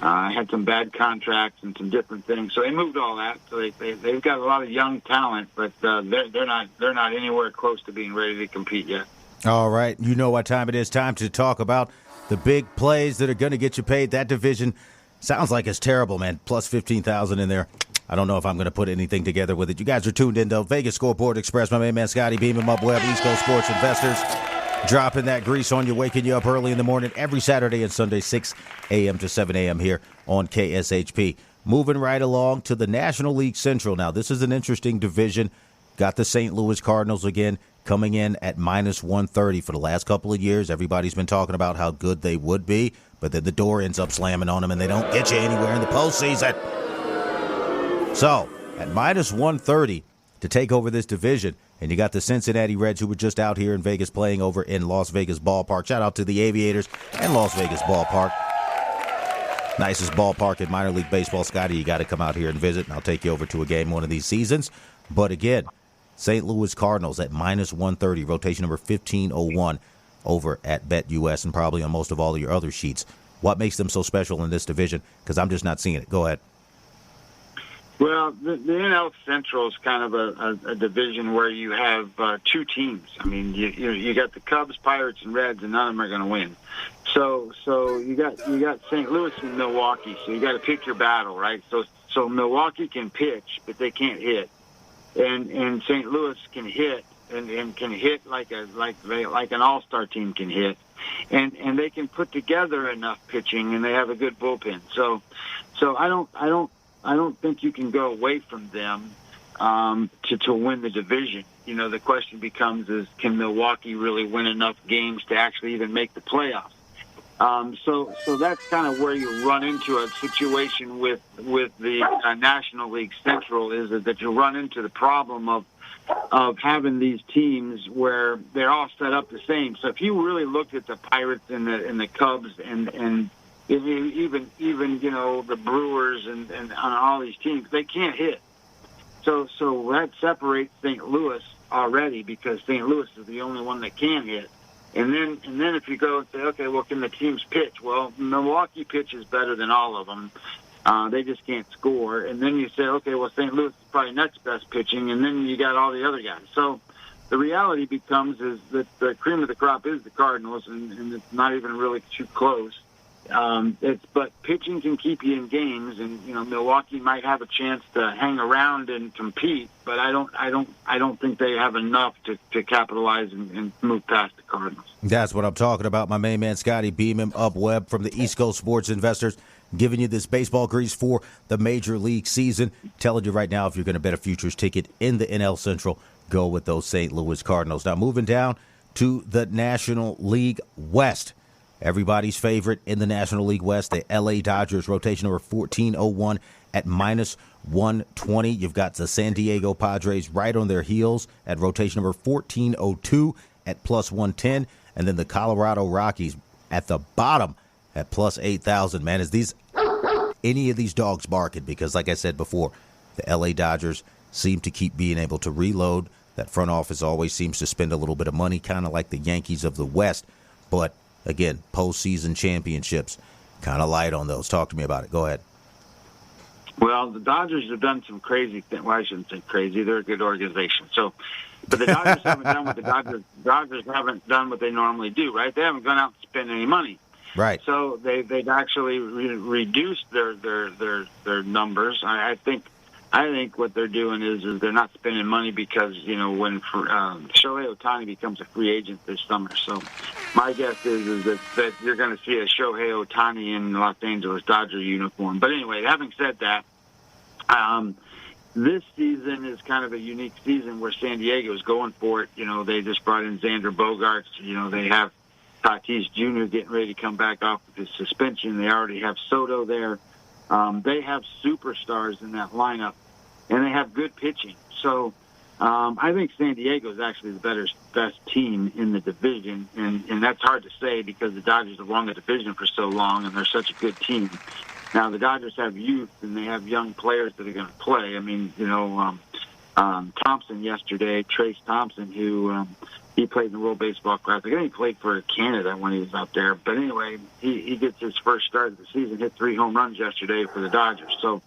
had some bad contracts and some different things. So they moved all that. So they've got a lot of young talent, but they're not anywhere close to being ready to compete yet. All right, you know what time it is. Time to talk about the big plays that are going to get you paid. That division sounds like it's terrible, man. Plus 15,000 in there. I don't know if I'm going to put anything together with it. You guys are tuned in to Vegas Scoreboard Express. My main man Scotty, beam him up, Webb, East Coast Sports Investors. Dropping that grease on you, waking you up early in the morning every Saturday and Sunday, 6 a.m. to 7 a.m. here on KSHP. Moving right along to the National League Central. Now, this is an interesting division. Got the St. Louis Cardinals again coming in at minus 130 for the last couple of years. Everybody's been talking about how good they would be, but then the door ends up slamming on them and they don't get you anywhere in the postseason. So, at minus 130 to take over this division, and you got the Cincinnati Reds, who were just out here in Vegas playing over in Las Vegas Ballpark. Shout out to the Aviators and Las Vegas Ballpark. Nicest ballpark in minor league baseball. Scotty, you got to come out here and visit, and I'll take you over to a game one of these seasons. But again, St. Louis Cardinals at minus 130, rotation number 1501 over at BetUS and probably on most of all of your other sheets. What makes them so special in this division? Because I'm just not seeing it. Go ahead. Well, the NL Central is kind of a division where you have two teams. I mean, you got the Cubs, Pirates, and Reds, and none of them are going to win. So you got St. Louis and Milwaukee. So you got to pick your battle, right? So Milwaukee can pitch, but they can't hit, and St. Louis can hit and can hit like an all-star team can hit, and they can put together enough pitching, and they have a good bullpen. So I don't think you can go away from them to win the division. The question becomes is, can Milwaukee really win enough games to actually even make the playoffs? So that's kind of where you run into a situation with the National League Central, is that you run into the problem of having these teams where they're all set up the same. So if you really looked at the Pirates and the Cubs and even the Brewers and on all these teams, they can't hit. So that separates St. Louis already, because St. Louis is the only one that can hit. And then if you go and say, okay, well, can the teams pitch? Well, Milwaukee pitches better than all of them. They just can't score. And then you say, okay, well, St. Louis is probably next best pitching, and then you got all the other guys. So the reality becomes is that the cream of the crop is the Cardinals, and it's not even really too close. But pitching can keep you in games, and Milwaukee might have a chance to hang around and compete, but I don't think they have enough to capitalize and move past the Cardinals. That's what I'm talking about. My main man Scotty, beam him up, Webb from the East Coast Sports Investors, giving you this baseball grease for the Major League season. Telling you right now, if you're going to bet a futures ticket in the NL Central, go with those St. Louis Cardinals. Now moving down to the National League West. Everybody's favorite in the National League West, the L.A. Dodgers, rotation number 1401 at minus 120. You've got the San Diego Padres right on their heels at rotation number 1402 at plus 110. And then the Colorado Rockies at the bottom at plus 8,000. Man, is any of these dogs barking? Because like I said before, the L.A. Dodgers seem to keep being able to reload. That front office always seems to spend a little bit of money, kind of like the Yankees of the West. But again, postseason championships. kind of light on those. Talk to me about it. Go ahead. Well, the Dodgers have done some crazy things. Well, I shouldn't say crazy. They're a good organization. But the Dodgers haven't done what the Dodgers haven't done what they normally do, right? They haven't gone out and spent any money. Right. So they've actually reduced their numbers. I think what they're doing is they're not spending money because, when Shohei Ohtani becomes a free agent this summer. So my guess is that you're going to see a Shohei Ohtani in Los Angeles Dodger uniform. But anyway, having said that, this season is kind of a unique season where San Diego is going for it. They just brought in Xander Bogaerts. They have Tatis Jr. getting ready to come back off of his suspension. They already have Soto there. They have superstars in that lineup, and they have good pitching. So I think San Diego is actually the best team in the division, and that's hard to say because the Dodgers have won the division for so long, and they're such a good team. Now, the Dodgers have youth, and they have young players that are going to play. I mean, Thompson yesterday, Trace Thompson, who he played in the World Baseball Classic. I think he played for Canada when he was out there. But anyway, he gets his first start of the season, hit 3 home runs yesterday for the Dodgers. So,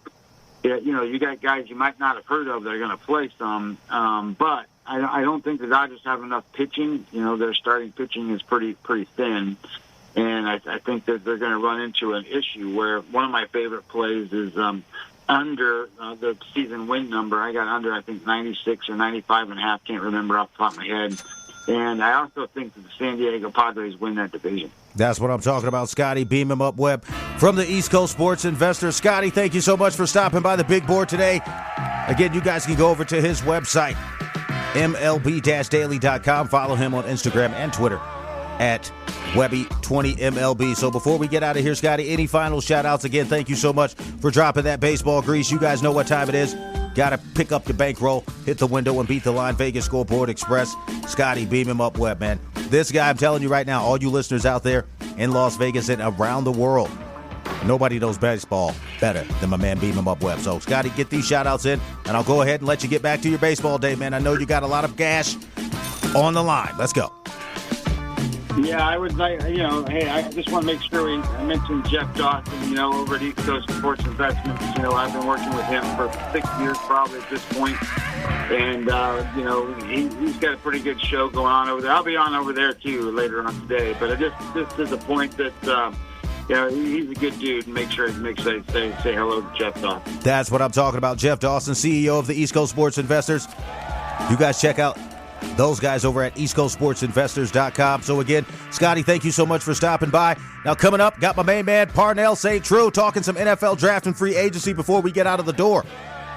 you got guys you might not have heard of that are going to play some. But I don't think the Dodgers have enough pitching. Their starting pitching is pretty thin. And I think that they're going to run into an issue where one of my favorite plays is under the season win number. I got under, I think, 96 or 95.5. Can't remember off the top of my head. And I also think that the San Diego Padres win that division. That's what I'm talking about, Scotty. Beam him up, Webb, from the East Coast Sports Investor. Scotty, thank you so much for stopping by the big board today. Again, you guys can go over to his website, MLB-daily.com. Follow him on Instagram and Twitter at Webby20MLB. So before we get out of here, Scotty, any final shout-outs? Again, thank you so much for dropping that baseball grease. You guys know what time it is. Got to pick up your bankroll, hit the window, and beat the line. Vegas Scoreboard Express. Scotty, beam him up, Webb, man. This guy, I'm telling you right now, all you listeners out there in Las Vegas and around the world, nobody knows baseball better than my man Beam him up, Webb. So, Scotty, get these shout-outs in, and I'll go ahead and let you get back to your baseball day, man. I know you got a lot of cash on the line. Let's go. Yeah, I would like, hey, I just want to make sure I mentioned Jeff Dawson, over at East Coast Sports Investments. I've been working with him for 6 years probably at this point. And, he's got a pretty good show going on over there. I'll be on over there, too, later on today. But just to the point that, he's a good dude. And make sure I say hello to Jeff Dawson. That's what I'm talking about. Jeff Dawson, CEO of the East Coast Sports Investors. You guys check out those guys over at EastCoastSportsInvestors.com. So again, Scotty, thank you so much for stopping by. Now coming up, got my main man, Pernell St. True, talking some NFL draft and free agency before we get out of the door.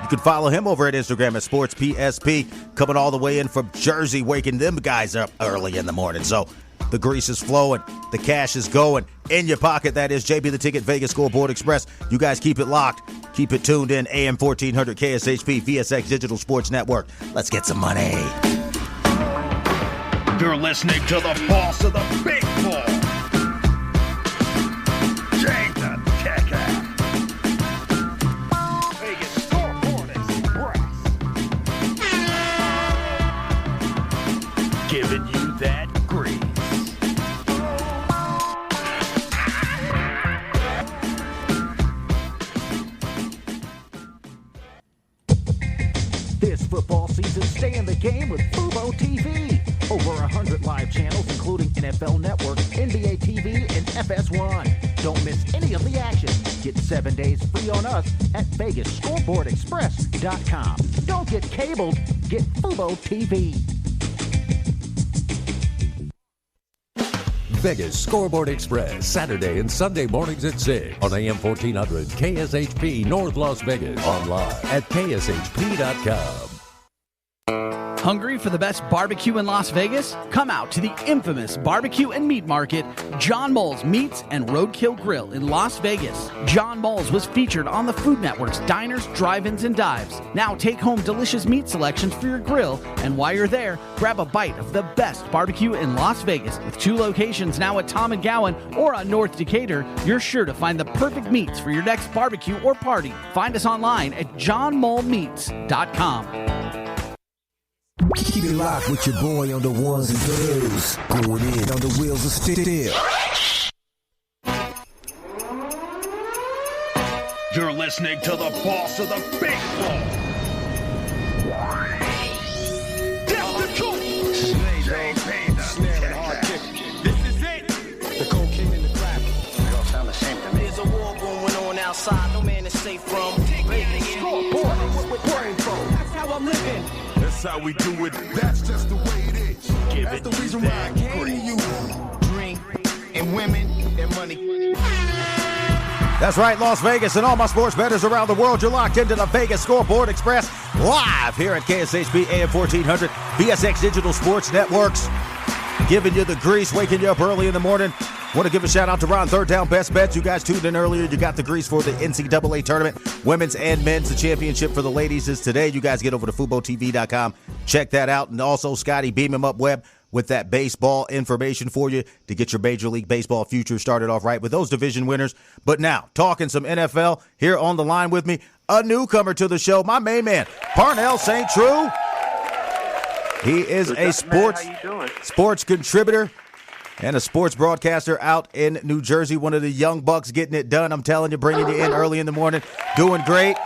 You can follow him over at Instagram at SportsPSP, coming all the way in from Jersey, waking them guys up early in the morning. So the grease is flowing, the cash is going in your pocket. That is JB the Ticket, Vegas Scoreboard Express. You guys keep it locked. Keep it tuned in. AM 1400 KSHP, VSX Digital Sports Network. Let's get some money. You're listening to the boss of the big ball, JBTHETICKET. Vegas Scoreboard Express. Giving you that grease. This football season, stay in the game with Fubo TV. Over 100 live channels, including NFL Network, NBA TV, and FS1. Don't miss any of the action. Get 7 days free on us at VegasScoreboardExpress.com. Don't get cabled. Get Fubo TV. Vegas Scoreboard Express, Saturday and Sunday mornings at 6 on AM 1400 KSHP North Las Vegas. Online at KSHP.com. Hungry for the best barbecue in Las Vegas? Come out to the infamous barbecue and meat market, John Mole's Meats and Roadkill Grill in Las Vegas. John Mole's was featured on the Food Network's Diners, Drive-Ins, and Dives. Now take home delicious meat selections for your grill, and while you're there, grab a bite of the best barbecue in Las Vegas. With 2 locations now at Tom and Gowan or on North Decatur, you're sure to find the perfect meats for your next barbecue or party. Find us online at johnmolemeats.com. Keep it locked with your boy on the ones and twos. Going in on the wheels of steel. listening to the boss of the big ball. This is it. The cocaine in the crack. They all sound the same to me. There's a war going on outside. No man is safe from. Scoreboard. That's how I'm living. That's how we do it. That's just the way it is. That's the reason why I came to you. Drink and women and money. That's right, Las Vegas and all my sports bettors around the world. You're locked into the Vegas Scoreboard Express live here at KSHP AM 1400, VSX Digital Sports Networks. Giving you the grease, waking you up early in the morning. Want to give a shout out to Ron, Third Down Best Bets. You guys tuned in earlier. You got the grease for the NCAA tournament, women's and men's. The championship for the ladies is today. You guys get over to FuboTV.com. Check that out. And also, Scotty, beam him up, Webb, with that baseball information for you to get your Major League Baseball future started off right with those division winners. But now, talking some NFL, here on the line with me, a newcomer to the show, my main man, Pernell St. True. He is a sports contributor and a sports broadcaster out in New Jersey. One of the young bucks getting it done. I'm telling you, bringing you in early in the morning. Doing great.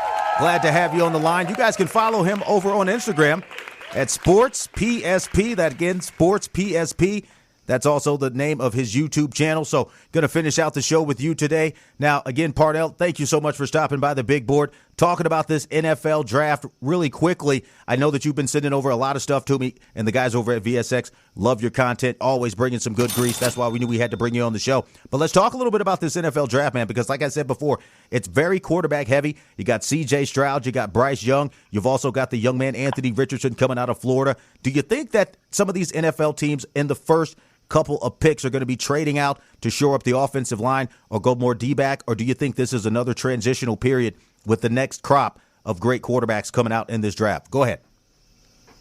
Glad to have you on the line. You guys can follow him over on Instagram at SportsPSP. That again, SportsPSP. That's also the name of his YouTube channel. So going to finish out the show with you today. Now, again, Pernell, thank you so much for stopping by the big board, talking about this NFL draft really quickly. I know that you've been sending over a lot of stuff to me, and the guys over at VSX love your content, always bringing some good grease. That's why we knew we had to bring you on the show. But let's talk a little bit about this NFL draft, man, because like I said before, it's very quarterback heavy. You got C.J. Stroud, you got Bryce Young. You've also got the young man Anthony Richardson coming out of Florida. Do you think that some of these NFL teams in the first couple of picks are going to be trading out to shore up the offensive line or go more D-back, or do you think this is another transitional period with the next crop of great quarterbacks coming out in this draft? Go ahead.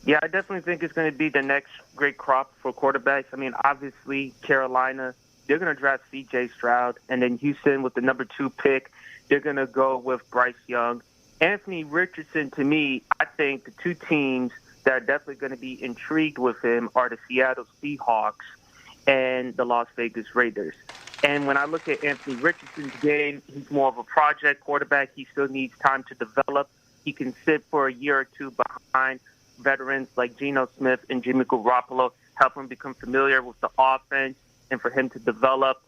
Yeah, I definitely think it's going to be the next great crop for quarterbacks. I mean, obviously, Carolina, they're going to draft C.J. Stroud, and then Houston with the number 2 pick, they're going to go with Bryce Young. Anthony Richardson, to me, I think the two teams that are definitely going to be intrigued with him are the Seattle Seahawks and the Las Vegas Raiders. And when I look at Anthony Richardson's game, he's more of a project quarterback. He still needs time to develop. He can sit for a year or two behind veterans like Geno Smith and Jimmy Garoppolo, help him become familiar with the offense and for him to develop.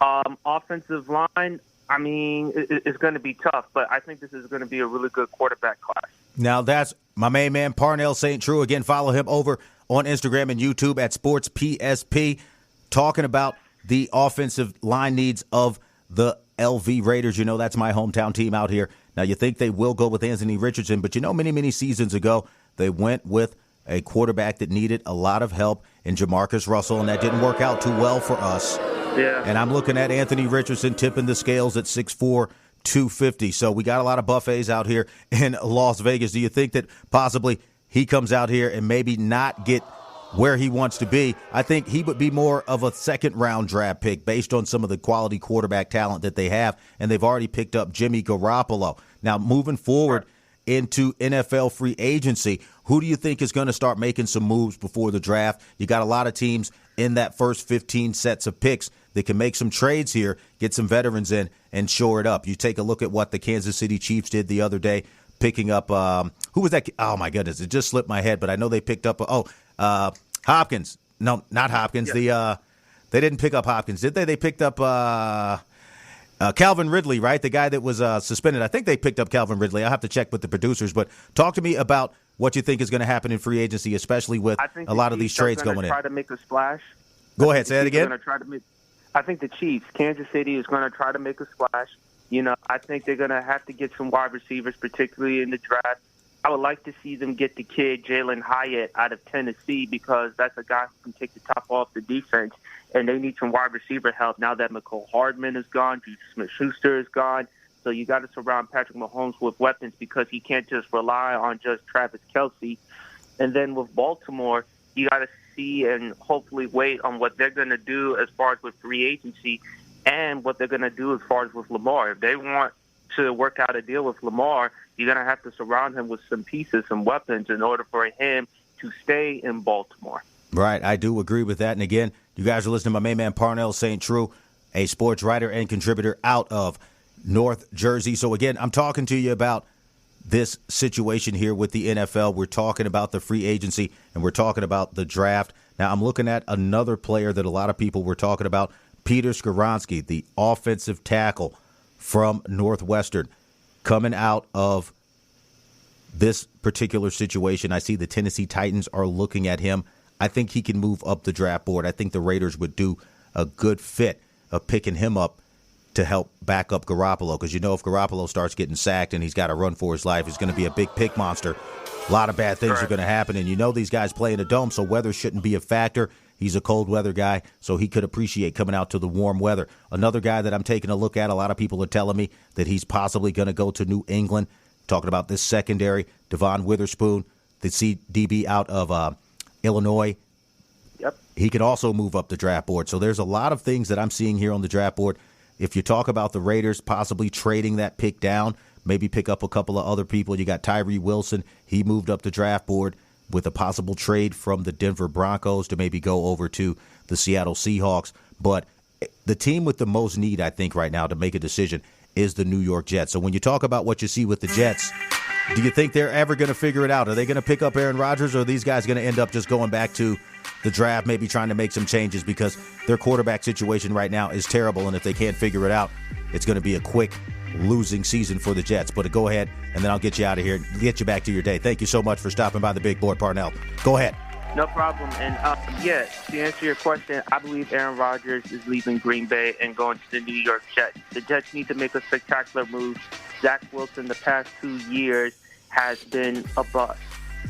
Offensive line, I mean, it's going to be tough, but I think this is going to be a really good quarterback class. Now, that's my main man, Pernell St. True. Again, follow him over on Instagram and YouTube at SportsPSP. Talking about the offensive line needs of the LV Raiders. You know, that's my hometown team out here. Now, you think they will go with Anthony Richardson, but you know, many, many seasons ago, they went with a quarterback that needed a lot of help in Jamarcus Russell, and that didn't work out too well for us. Yeah. And I'm looking at Anthony Richardson tipping the scales at 6'4", 250. So we got a lot of buffets out here in Las Vegas. Do you think that possibly he comes out here and maybe not get where he wants to be? I think he would be more of a second-round draft pick based on some of the quality quarterback talent that they have, and they've already picked up Jimmy Garoppolo. Now, moving forward into NFL free agency, who do you think is going to start making some moves before the draft? You got a lot of teams in that first 15 sets of picks that can make some trades here, get some veterans in, and shore it up. You take a look at what the Kansas City Chiefs did the other day, picking up who was that? Oh, my goodness, it just slipped my head, but I know they picked up Hopkins. No, not Hopkins. Yeah. They didn't pick up Hopkins, did they? They picked up Calvin Ridley, right? The guy that was suspended. I think they picked up Calvin Ridley. I'll have to check with the producers. But talk to me about what you think is going to happen in free agency, especially with a lot of these trades going in. Try to make a splash. Go ahead, say that again. I think the Chiefs, Kansas City, is going to try to make a splash. You know, I think they're going to have to get some wide receivers, particularly in the draft. I would like to see them get the kid Jalen Hyatt out of Tennessee because that's a guy who can take the top off the defense, and they need some wide receiver help now that McCole Hardman is gone, Juju Smith-Schuster is gone. So you got to surround Patrick Mahomes with weapons because he can't just rely on just Travis Kelce. And then with Baltimore, you got to see and hopefully wait on what they're going to do as far as with free agency and what they're going to do as far as with Lamar. If they want to work out a deal with Lamar, you're going to have to surround him with some pieces, some weapons in order for him to stay in Baltimore. Right, I do agree with that. And again, you guys are listening to my main man, Pernell St. True, a sports writer and contributor out of North Jersey. So, again, I'm talking to you about this situation here with the NFL. We're talking about the free agency, and we're talking about the draft. Now, I'm looking at another player that a lot of people were talking about, Peter Skoronski, the offensive tackle from Northwestern, coming out of this particular situation. I see the Tennessee Titans are looking at him. I think he can move up the draft board. I think the Raiders would do a good fit of picking him up to help back up Garoppolo, because if Garoppolo starts getting sacked and he's got to run for his life, he's going to be a big pick monster. A lot of bad things are going to happen, and these guys play in a dome, so weather shouldn't be a factor. He's a cold weather guy, so he could appreciate coming out to the warm weather. Another guy that I'm taking a look at, a lot of people are telling me that he's possibly going to go to New England. Talking about this secondary, Devon Witherspoon, the CDB out of Illinois. Yep. He could also move up the draft board. So there's a lot of things that I'm seeing here on the draft board. If you talk about the Raiders possibly trading that pick down, maybe pick up a couple of other people. You got Tyree Wilson. He moved up the draft board with a possible trade from the Denver Broncos to maybe go over to the Seattle Seahawks. But the team with the most need, I think, right now to make a decision is the New York Jets. So when you talk about what you see with the Jets, do you think they're ever going to figure it out? Are they going to pick up Aaron Rodgers, or are these guys going to end up just going back to the draft, maybe trying to make some changes, because their quarterback situation right now is terrible, and if they can't figure it out, it's going to be a quick losing season for the Jets. But go ahead, and then I'll get you out of here and get you back to your day. Thank you so much for stopping by the big board, Pernell. Go ahead. No problem. And, to answer your question, I believe Aaron Rodgers is leaving Green Bay and going to the New York Jets. The Jets need to make a spectacular move. Zach Wilson the past 2 years has been a bust.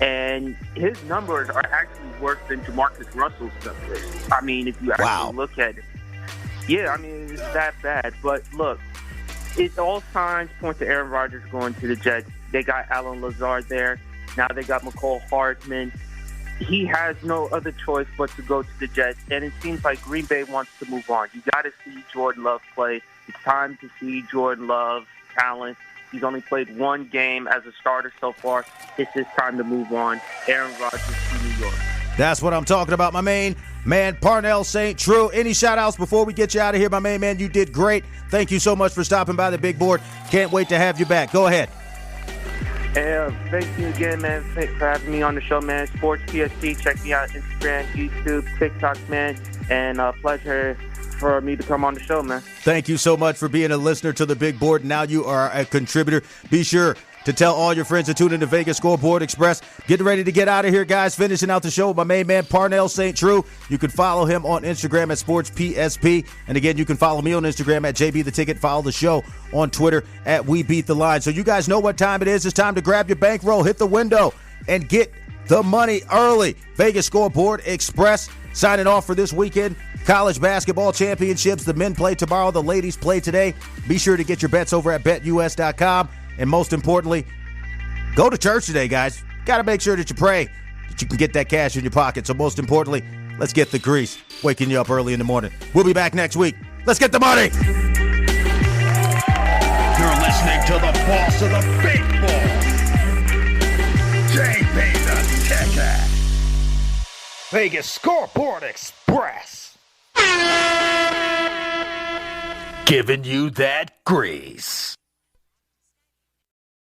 And his numbers are actually worse than DeMarcus Russell's numbers. I mean, if you actually look at it. Yeah, I mean, it's that bad. But, look, all signs point to Aaron Rodgers going to the Jets. They got Alan Lazard there. Now they got McCall Hardman. He has no other choice but to go to the Jets, and it seems like Green Bay wants to move on. You got to see Jordan Love play. It's time to see Jordan Love's talent. He's only played one game as a starter so far. It's his time to move on. Aaron Rodgers to New York. That's what I'm talking about, my main man, Pernell St. True. Any shout-outs before we get you out of here, my main man? You did great. Thank you so much for stopping by the big board. Can't wait to have you back. Go ahead. Thank you again, man, for having me on the show, man. Sports PST, check me out, Instagram, YouTube, TikTok, man, and pleasure for me to come on the show, man. Thank you so much for being a listener to the big board. Now you are a contributor. Be sure to tell all your friends to tune in to Vegas Scoreboard Express. Getting ready to get out of here, guys. Finishing out the show with my main man, Pernell St. True. You can follow him on Instagram at SportsPSP. And again, you can follow me on Instagram at JBTheTicket. Follow the show on Twitter at WeBeatTheLine. So you guys know what time it is. It's time to grab your bankroll, hit the window, and get the money early. Vegas Scoreboard Express signing off for this weekend. College basketball championships. The men play tomorrow. The ladies play today. Be sure to get your bets over at BetUS.com. And most importantly, go to church today, guys. Got to make sure that you pray that you can get that cash in your pocket. So most importantly, let's get the grease, waking you up early in the morning. We'll be back next week. Let's get the money. You're listening to the boss of the big ball, JB the Ticket. Vegas Scoreboard Express. Giving you that grease.